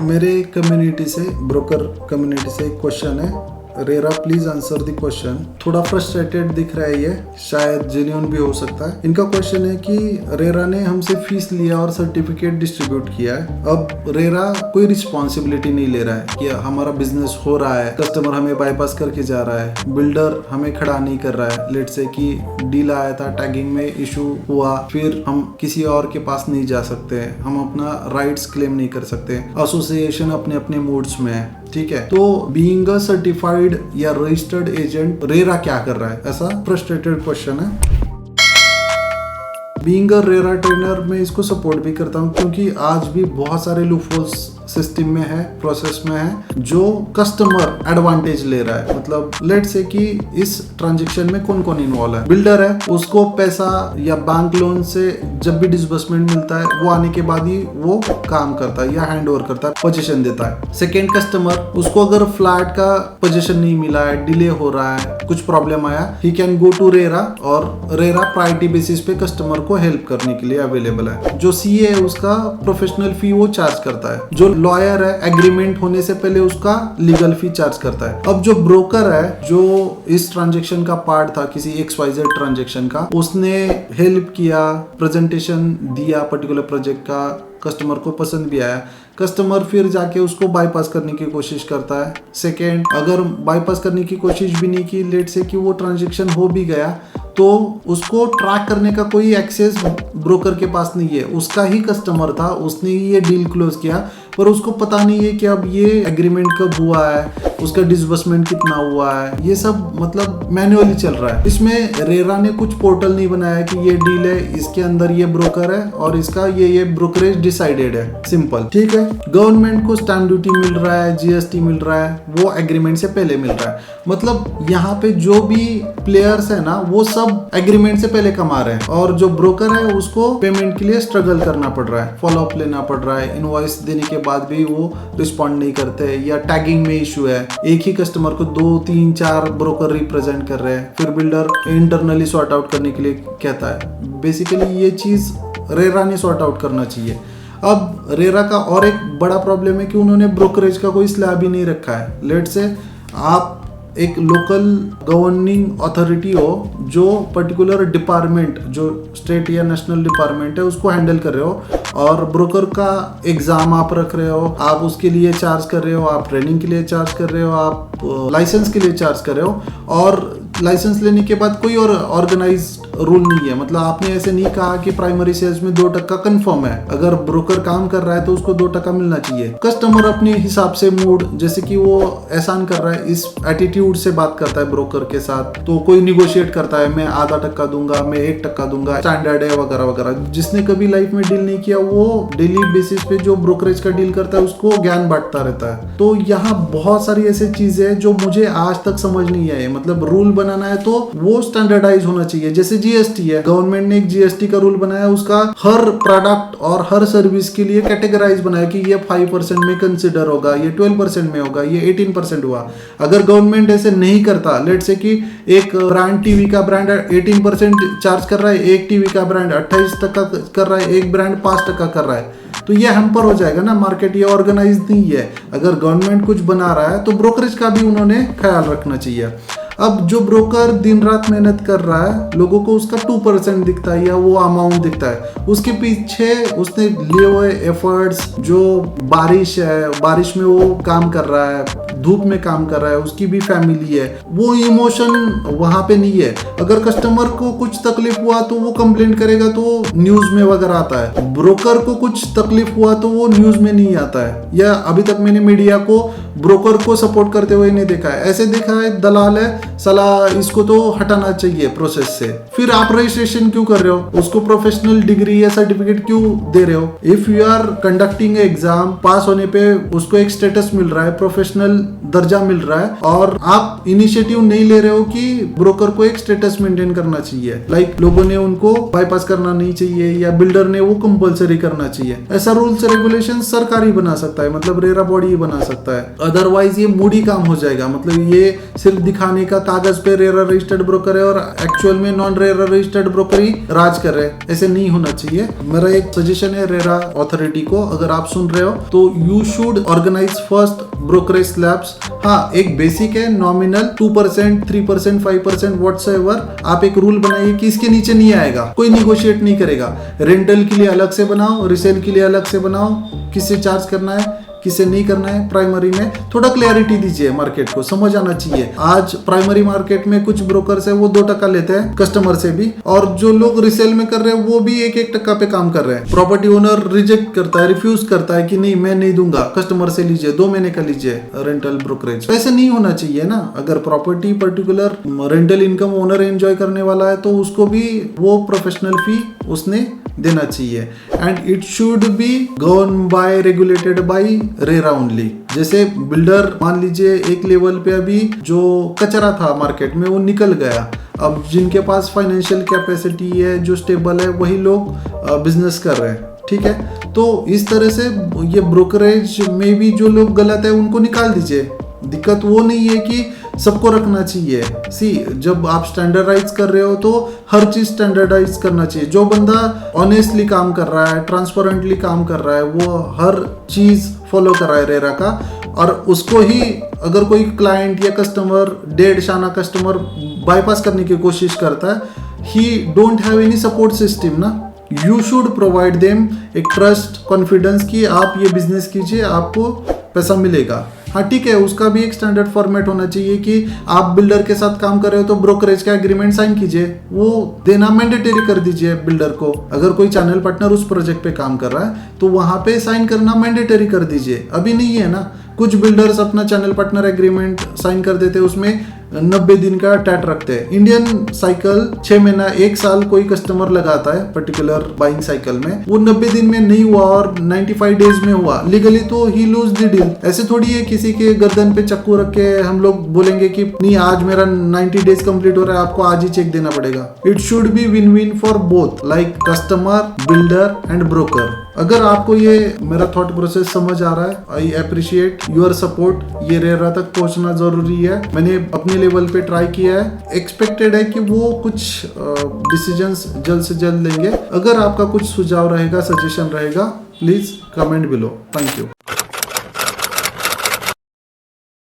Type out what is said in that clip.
मेरे कम्युनिटी से, broker community से एक क्वेश्चन है, RERA please answer the question. थोड़ा फ्रस्ट्रेटेड दिख रहा है, ये शायद जेन्युइन भी हो सकता है। इनका क्वेश्चन है कि रेरा ने हमसे फीस लिया और सर्टिफिकेट डिस्ट्रीब्यूट किया है, अब रेरा कोई रिस्पॉन्सिबिलिटी नहीं ले रहा है कि हमारा बिजनेस हो रहा है, कस्टमर हमें बाईपास करके जा रहा है, बिल्डर हमें खड़ा नहीं कर रहा है। लेट से कि डील आया था, टैगिंग में इशू हुआ, फिर हम किसी और के पास नहीं जा सकते, हम अपना राइट्स क्लेम नहीं कर सकते, एसोसिएशन अपने अपने मूड्स में है, ठीक है। तो बीइंग अ सर्टिफाइड या रजिस्टर्ड एजेंट रेरा क्या कर रहा है, ऐसा फ्रस्ट्रेटेड क्वेश्चन है। बीइंग अ रेरा ट्रेनर मैं इसको सपोर्ट भी करता हूँ, क्योंकि आज भी बहुत सारे लूपहोल्स सिस्टम में है, प्रोसेस में है, जो कस्टमर एडवांटेज ले रहा है। मतलब लेट से कि इस ट्रांजेक्शन में कौन कौन इन्वॉल्व है। बिल्डर है, उसको पैसा या बैंक लोन से जब भी डिसबर्समेंट मिलता है, वो आने के बाद ही वो काम करता है या हैंड ओवर करता है, पोजीशन देता है। सेकेंड कस्टमर, उसको अगर फ्लैट का पोजीशन नहीं मिला है, डिले हो रहा है, कुछ प्रॉब्लम आया, he can go to RERA, और रेरा प्रायोरिटी बेसिस पे कस्टमर को हेल्प करने के लिए अवेलेबल है। जो सीए है, उसका प्रोफेशनल फी वो चार्ज करता है। जो लॉयर है, एग्रीमेंट होने से पहले उसका लीगल फी चार्ज करता है। अब जो ब्रोकर है, जो इस ट्रांजेक्शन का पार्ट था, किसी XYZ ट्रांजेक्शन का, उसने हेल्प किया, प्रेजेंटेशन दिया पर्टिकुलर प्रोजेक्ट का, कस्टमर को पसंद भी आया, कस्टमर फिर जाके उसको बाईपास करने की कोशिश करता है। सेकेंड, अगर बाईपास करने की कोशिश भी नहीं की, लेट से कि वो ट्रांजेक्शन हो भी गया, तो उसको ट्रैक करने का कोई एक्सेस ब्रोकर के पास नहीं है। उसका ही कस्टमर था, उसने ही ये डील क्लोज किया, पर उसको पता नहीं है कि अब ये एग्रीमेंट कब हुआ है, उसका डिसबर्समेंट कितना हुआ है, ये सब मतलब मैन्युअली चल रहा है। इसमें रेरा ने कुछ पोर्टल नहीं बनाया कि ये डील है, इसके अंदर ये ब्रोकर है और इसका ये ब्रोकरेज डिसाइडेड है, सिंपल, ठीक है। गवर्नमेंट को स्टैम्प ड्यूटी मिल रहा है, GST मिल रहा है, वो एग्रीमेंट से पहले मिल रहा है। मतलब यहाँ पे जो भी प्लेयर्स है ना, वो सब एग्रीमेंट से पहले कमा रहे हैं, और जो ब्रोकर है उसको पेमेंट के लिए स्ट्रगल करना पड़ रहा है, फॉलो अप लेना पड़ रहा है, इनवॉइस देने के बाद भी वो रिस्पॉन्ड नहीं करते, या टैगिंग में इशू है, एक ही कस्टमर को 2, 3, 4 ब्रोकर रिप्रेजेंट कर रहे हैं, फिर बिल्डर इंटरनली सॉर्ट आउट करने के लिए कहता है। बेसिकली ये चीज रेरा ने सॉर्ट आउट करना चाहिए। अब रेरा का और एक बड़ा प्रॉब्लम है कि उन्होंने ब्रोकरेज का कोई स्लैब ही नहीं रखा है। लेट से आप एक लोकल गवर्निंग अथॉरिटी हो, जो पर्टिकुलर डिपार्टमेंट, जो स्टेट या नेशनल डिपार्टमेंट है, उसको हैंडल कर रहे हो, और ब्रोकर का एग्जाम आप रख रहे हो, आप उसके लिए चार्ज कर रहे हो, आप ट्रेनिंग के लिए चार्ज कर रहे हो, आप लाइसेंस के लिए चार्ज कर रहे हो, और लाइसेंस लेने के बाद कोई और ऑर्गेनाइज रूल नहीं है। मतलब आपने ऐसे नहीं कहा कि प्राइमरी सेल्स में 2% कंफर्म है, अगर ब्रोकर काम कर रहा है तो उसको 2% मिलना चाहिए। कस्टमर अपने हिसाब से मूड, जैसे कि वो एहसान कर रहा है, इस एटीट्यूड से बात करता है ब्रोकर के साथ, तो कोई निगोशिएट करता है, मैं आधा टक्का दूंगा, मैं 1% दूंगा, स्टैंडर्ड है वगैरह वगैरह। जिसने कभी लाइफ में डील नहीं किया, वो डेली बेसिस पे जो ब्रोकरेज का डील करता है उसको ज्ञान बांटता रहता है। तो यहाँ बहुत सारी ऐसी चीजें हैं जो मुझे आज तक समझ नहीं आई। मतलब रूल बनाना है तो वो स्टैंडर्डाइज होना चाहिए। जैसे GST है, गवर्नमेंट ने एक GST का रूल बनाया, उसका हर प्रोडक्ट और हर सर्विस के लिए कैटेगराइज बनाया कि ये 5% में कंसिडर होगा, ये 12% में होगा, ये 18% हुआ। अगर गवर्नमेंट ऐसे नहीं करता, लेट से कि एक ब्रांड, टीवी का ब्रांड 18% चार्ज कर रहा है, एक टीवी का ब्रांड 28% कर रहा है, एक ब्रांड 5% कर रहा है, तो ये हैम्पर हो जाएगा ना मार्केट। ये ऑर्गेनाइज नहीं है। अगर गवर्नमेंट कुछ बना रहा है तो ब्रोकरेज का भी उन्होंने ख्याल रखना चाहिए। अब जो ब्रोकर दिन रात मेहनत कर रहा है, लोगों को उसका 2% दिखता है या वो अमाउंट दिखता है, उसके पीछे उसने लिए हुए एफर्ट्स, जो बारिश है, बारिश में वो काम कर रहा है, धूप में काम कर रहा है, उसकी भी फैमिली है, वो इमोशन वहां पे नहीं है। अगर कस्टमर को कुछ तकलीफ हुआ तो वो कंप्लेंट करेगा, तो न्यूज में वगैरह आता है। ब्रोकर को कुछ तकलीफ हुआ तो वो न्यूज में नहीं आता है, या अभी तक मैंने मीडिया को ब्रोकर को सपोर्ट करते हुए नहीं देखा है। ऐसे देखा है दलाल है, सलाह, इसको तो हटाना चाहिए प्रोसेस से। फिर आप रजिस्ट्रेशन क्यों कर रहे हो, उसको प्रोफेशनल डिग्री या सर्टिफिकेट क्यों दे रहे हो। If you are conducting exam, pass होने पे उसको एक स्टेटस मिल रहा है, प्रोफेशनल दर्जा मिल रहा है, और आप इनिशिएटिव नहीं ले रहे हो कि ब्रोकर को एक स्टेटस मेंटेन करना चाहिए, लाइक लोगों ने उनको बाईपास करना नहीं चाहिए, या बिल्डर ने वो कंपलसरी करना चाहिए। ऐसा रूल्स रेगुलेशन सरकार ही बना सकता है, मतलब रेरा बॉडी ही बना सकता है। अदरवाइज ये मूडी काम हो जाएगा। मतलब ये सिर्फ दिखाने का कागज पे रेरा रजिस्टर्ड ब्रोकर है और एक्चुअल में नॉन रेरा रजिस्टर्ड ब्रोकर ही राज कर रहे हैं, ऐसे नहीं होना चाहिए। मेरा एक सजेशन है रेरा अथॉरिटी को, अगर आप सुन रहे हो तो you should organize first brokerage slabs. हाँ, एक बेसिक है नॉमिनल 2%, 3%, 5% व्हाटसोएवर। आप एक रूल बनाइए कि इसके नीचे नहीं आएगा, कोई निगोशिएट नहीं करेगा। रेंटल के लिए अलग से बनाओ, रिसेल के लिए अलग से बनाओ, किससे चार्ज करना है किसे नहीं करना है। प्राइमरी में थोड़ा क्लैरिटी दीजिए, मार्केट को समझ आना चाहिए। आज प्राइमरी मार्केट में कुछ ब्रोकर्स है वो 2% लेते हैं कस्टमर से भी, और जो लोग रिसेल में कर रहे हैं वो भी 1% पे काम कर रहे हैं। प्रॉपर्टी ओनर रिजेक्ट करता है, रिफ्यूज करता है कि नहीं मैं नहीं दूंगा, कस्टमर से लीजिए, 2 महीने का लीजिए रेंटल ब्रोकरेज। ऐसे नहीं होना चाहिए ना। अगर property particular rental income owner enjoy करने वाला है तो उसको भी वो प्रोफेशनल फी उसने देना चाहिए। And it should be govern by regulated by RERA only. जैसे बिल्डर मान लीजिए एक लेवल पे अभी जो कचरा था मार्केट में वो निकल गया, अब जिनके पास फाइनेंशियल कैपेसिटी है, जो स्टेबल है, वही लोग बिजनेस कर रहे हैं, ठीक है। तो इस तरह से ये ब्रोकरेज में भी जो लोग गलत है उनको निकाल दीजिए। दिक्कत वो नहीं है कि सबको रखना चाहिए। जब आप स्टैंडर्डाइज कर रहे हो तो हर चीज स्टैंडर्डाइज करना चाहिए। जो बंदा ऑनेस्टली काम कर रहा है, ट्रांसपेरेंटली काम कर रहा है, वो हर चीज फॉलो कर रहा है रेरा का, और उसको ही अगर कोई क्लाइंट या कस्टमर, डेढ़ शाना कस्टमर बाईपास करने की कोशिश करता है, ही don't have any support system ना। यू शुड प्रोवाइड देम एक ट्रस्ट, कॉन्फिडेंस कि आप ये बिजनेस कीजिए, आपको पैसा मिलेगा। हाँ ठीक है, उसका भी एक स्टैंडर्ड फॉर्मेट होना चाहिए कि आप बिल्डर के साथ काम कर रहे हो तो ब्रोकरेज का एग्रीमेंट साइन कीजिए, वो देना मैंडेटरी कर दीजिए बिल्डर को। अगर कोई चैनल पार्टनर उस प्रोजेक्ट पे काम कर रहा है तो वहां पे साइन करना मैंडेटरी कर दीजिए। अभी नहीं है ना, कुछ बिल्डर्स अपना चैनल पार्टनर एग्रीमेंट साइन कर देते हैं, उसमें 90 दिन का टैट रखते हैं। इंडियन साइकिल 6 महीना 1 साल कोई कस्टमर लगाता है पर्टिकुलर बाइंग साइकिल में, वो 90 दिन में नहीं हुआ और 95 डेज में हुआ लीगली तो ही लूज द डील। ऐसे थोड़ी है किसी के गर्दन पे चक्कू रख के हम लोग बोलेंगे कि नहीं आज मेरा 90 डेज कंप्लीट हो रहा है, आपको आज ही चेक देना पड़ेगा। It should be win win for both, like customer, builder and broker. अगर आपको ये मेरा थॉट प्रोसेस समझ आ रहा है, आई अप्रिशिएट योर सपोर्ट। ये रेरा तक पहुंचना जरूरी है, मैंने अपने लेवल पे ट्राई किया है। एक्सपेक्टेड है कि वो कुछ डिसीजंस जल्द से जल्द लेंगे। अगर आपका कुछ सुझाव रहेगा, सजेशन रहेगा, please comment below. Thank you.